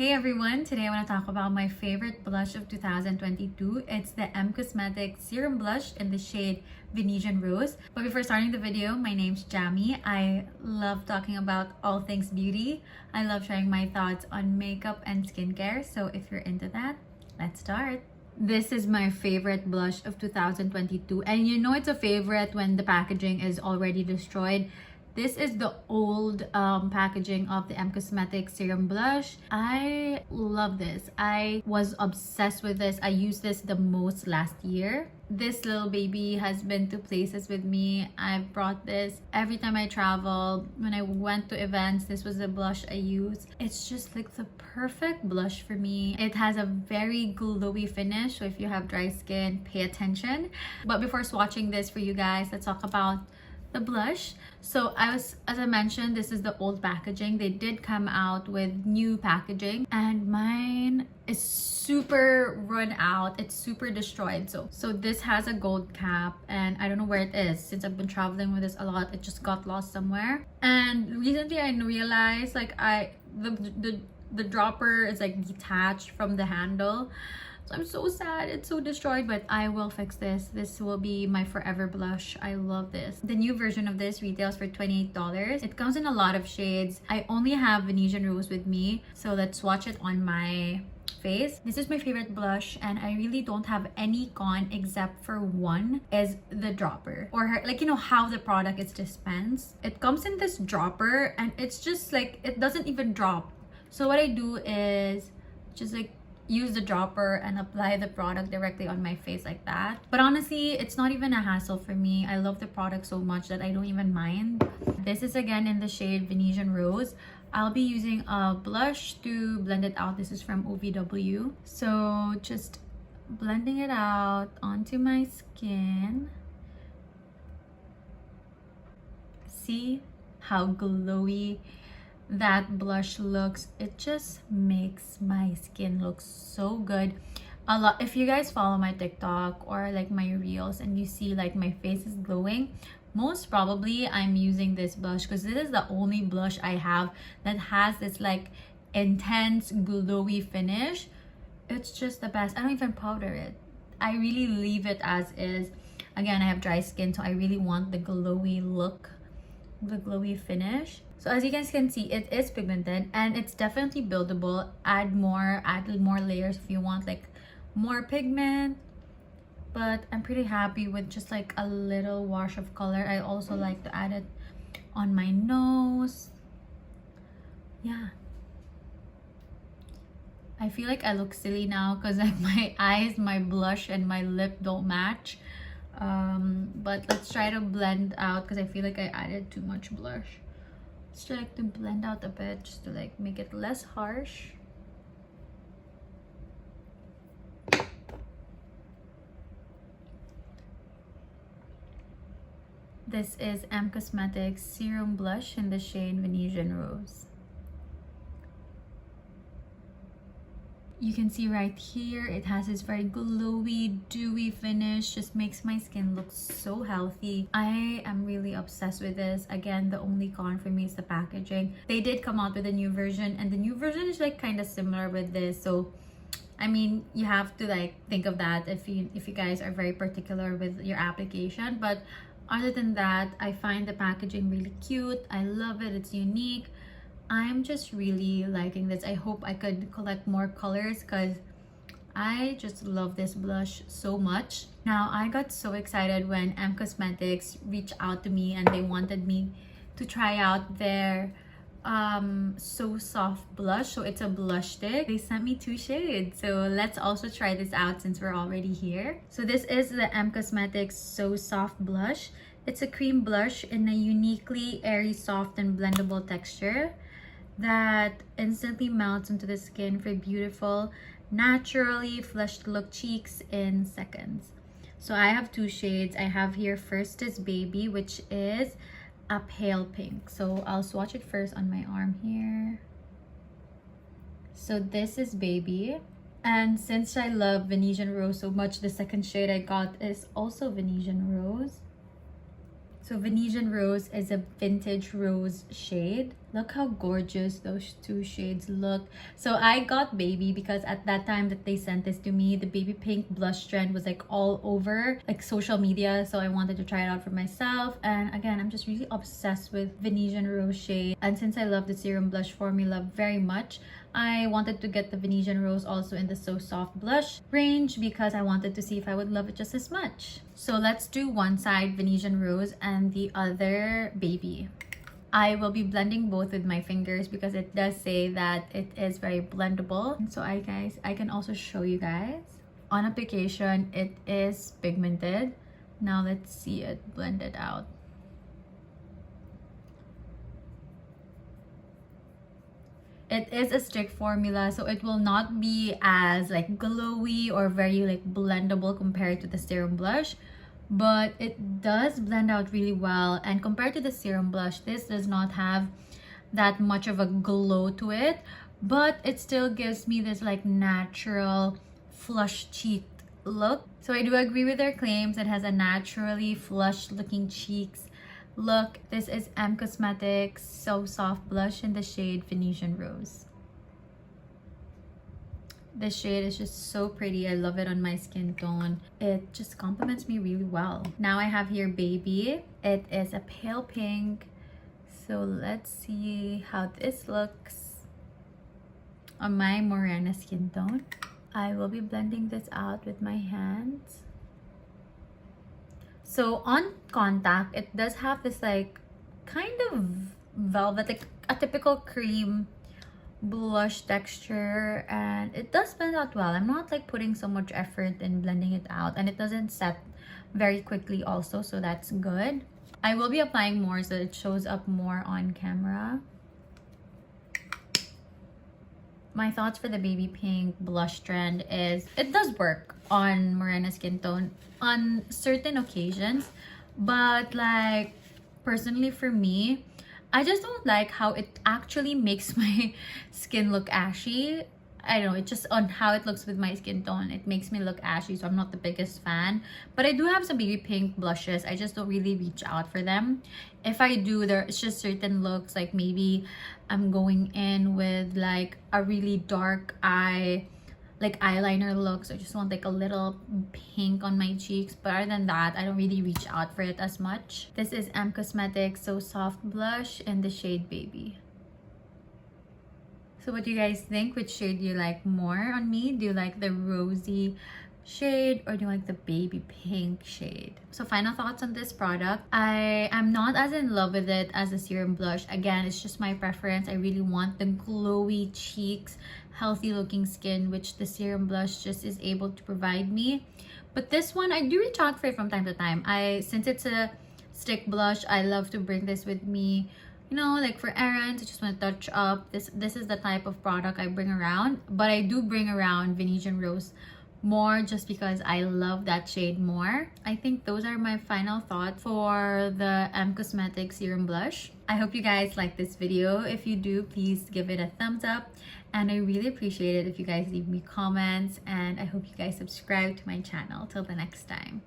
Hey everyone, today I want to talk about my favorite blush of 2022. It's the Em Cosmetics Serum Blush in the shade Venetian Rose. But before starting the video, my name's Jamie. I love talking about all things beauty. I love sharing my thoughts on makeup and skincare. So if you're into that, let's start. This is my favorite blush of 2022. And you know it's a favorite when the packaging is already destroyed. This is the old packaging of the Em Cosmetics Serum Blush. I love this. I was obsessed with this. I used this the most last year. This little baby has been to places with me. I've brought this every time I travel. When I went to events, this was the blush I used. It's just like the perfect blush for me. It has a very glowy finish, so if you have dry skin, pay attention. But before swatching this for you guys, let's talk about the blush. So as I mentioned, this is the old packaging. They did come out with new packaging and mine is super run out. It's super destroyed. So this has a gold cap and I don't know where it is. Since I've been traveling with this a lot, it just got lost somewhere. And recently I realized like the dropper is like detached from the handle. So I'm so sad, it's so destroyed, but I will fix this. This will be my forever blush. I love this. The new version of this retails for $28. It comes in a lot of shades. I only have Venetian Rose with me, so let's swatch it on my face. This is my favorite blush and I really don't have any con except for one, is the dropper, or like, you know how the product is dispensed. It comes in this dropper and it's just like, it doesn't even drop. So what I do is just like use the dropper and apply the product directly on my face like that. But honestly, it's not even a hassle for me. I love the product so much that I don't even mind. This is again in the shade Venetian Rose. I'll be using a blush to blend it out. This is from OVW. So just blending it out onto my skin. See how glowy that blush looks. It just makes my skin look so good. A lot, if you guys follow my TikTok or like my reels and you see like my face is glowing, most probably I'm using this blush because this is the only blush I have that has this like intense glowy finish. It's just the best. I don't even powder it. I really leave it as is. Again, I have dry skin, so I really want the glowy look, the glowy finish. So as you guys can see, it is pigmented and it's definitely buildable. Add more layers if you want like more pigment. But I'm pretty happy with just like a little wash of color. I also like to add it on my nose. Yeah. I feel like I look silly now because like my eyes, my blush, and my lip don't match. But let's try to blend out because I feel like I added too much blush. Just like to blend out a bit just to like make it less harsh. This is Em Cosmetics Serum Blush in the shade Venetian Rose. You can see right here, it has this very glowy, dewy finish. Just makes my skin look so healthy. I am really obsessed with this. Again, the only con for me is the packaging. They did come out with a new version and the new version is like kind of similar with this. So, I mean, you have to like think of that if you guys are very particular with your application. But other than that, I find the packaging really cute. I love it. It's unique. I'm just really liking this. I hope I could collect more colors because I just love this blush so much. Now, I got so excited when Em Cosmetics reached out to me and they wanted me to try out their So Soft blush. So it's a blush stick. They sent me 2 shades. So let's also try this out since we're already here. So this is the Em Cosmetics So Soft blush. It's a cream blush in a uniquely airy, soft, and blendable texture that instantly melts into the skin for beautiful, naturally flushed look cheeks in seconds. So I have 2 shades. I have here first is Baby, which is a pale pink. So I'll swatch it first on my arm here. So this is Baby. And since I love Venetian Rose so much, the second shade I got is also Venetian Rose. So So Venetian Rose is a vintage rose shade. Look how gorgeous those two shades look. So I got baby because at that time that they sent this to me, the baby pink blush trend was like all over like social media. So I wanted to try it out for myself. And again, I'm just really obsessed with Venetian Rose shade. And since I love the serum blush formula very much, I wanted to get the Venetian Rose also in the So Soft blush range because I wanted to see if I would love it just as much. So let's do one side Venetian Rose and the other baby. I will be blending both with my fingers because it does say that it is very blendable. So I can also show you guys. On application, it is pigmented. Now let's see it blended out. It is a stick formula, so it will not be as like glowy or very like blendable compared to the serum blush, but it does blend out really well. And compared to the serum blush, this does not have that much of a glow to it, but it still gives me this like natural flush cheeked look. So I do agree with their claims. It has a naturally flush looking cheeks look. This is Em Cosmetics So Soft Blush in the shade Venetian Rose. This shade is just so pretty. I love it on my skin tone. It just complements me really well. Now I have here Baby. It is a pale pink. So let's see how this looks on my morena skin tone. I will be blending this out with my hands. So on contact, it does have this like kind of velvet, like a typical cream blush texture, and it does blend out well. I'm not like putting so much effort in blending it out, and it doesn't set very quickly also, so that's good. I will be applying more so it shows up more on camera. My thoughts for the baby pink blush trend is it does work on morena skin tone on certain occasions, but like personally for me, I just don't like how it actually makes my skin look ashy. I don't know, it just on how it looks with my skin tone, it makes me look ashy, so I'm not the biggest fan. But I do have some baby pink blushes. I just don't really reach out for them. If I do, there's just certain looks, like maybe I'm going in with like a really dark eye, like eyeliner look, so I just want like a little pink on my cheeks. But other than that, I don't really reach out for it as much. This is Em Cosmetics So Soft Blush in the shade Baby. So what do you guys think? Which shade do you like more on me? Do you like the rosy shade or do you like the baby pink shade? So final thoughts on this product. I am not as in love with it as a serum blush. Again, it's just my preference. I really want the glowy cheeks, healthy looking skin, which the serum blush just is able to provide me. But this one, I do reach out for it from time to time. Since it's a stick blush, I love to bring this with me, you know, like for errands. I just want to touch up. This is the type of product I bring around. But I do bring around Venetian Rose more just because I love that shade more. I think those are my final thoughts for the Em Cosmetics Serum Blush. I hope you guys like this video. If you do, please give it a thumbs up. And I really appreciate it if you guys leave me comments. And I hope you guys subscribe to my channel. Till the next time.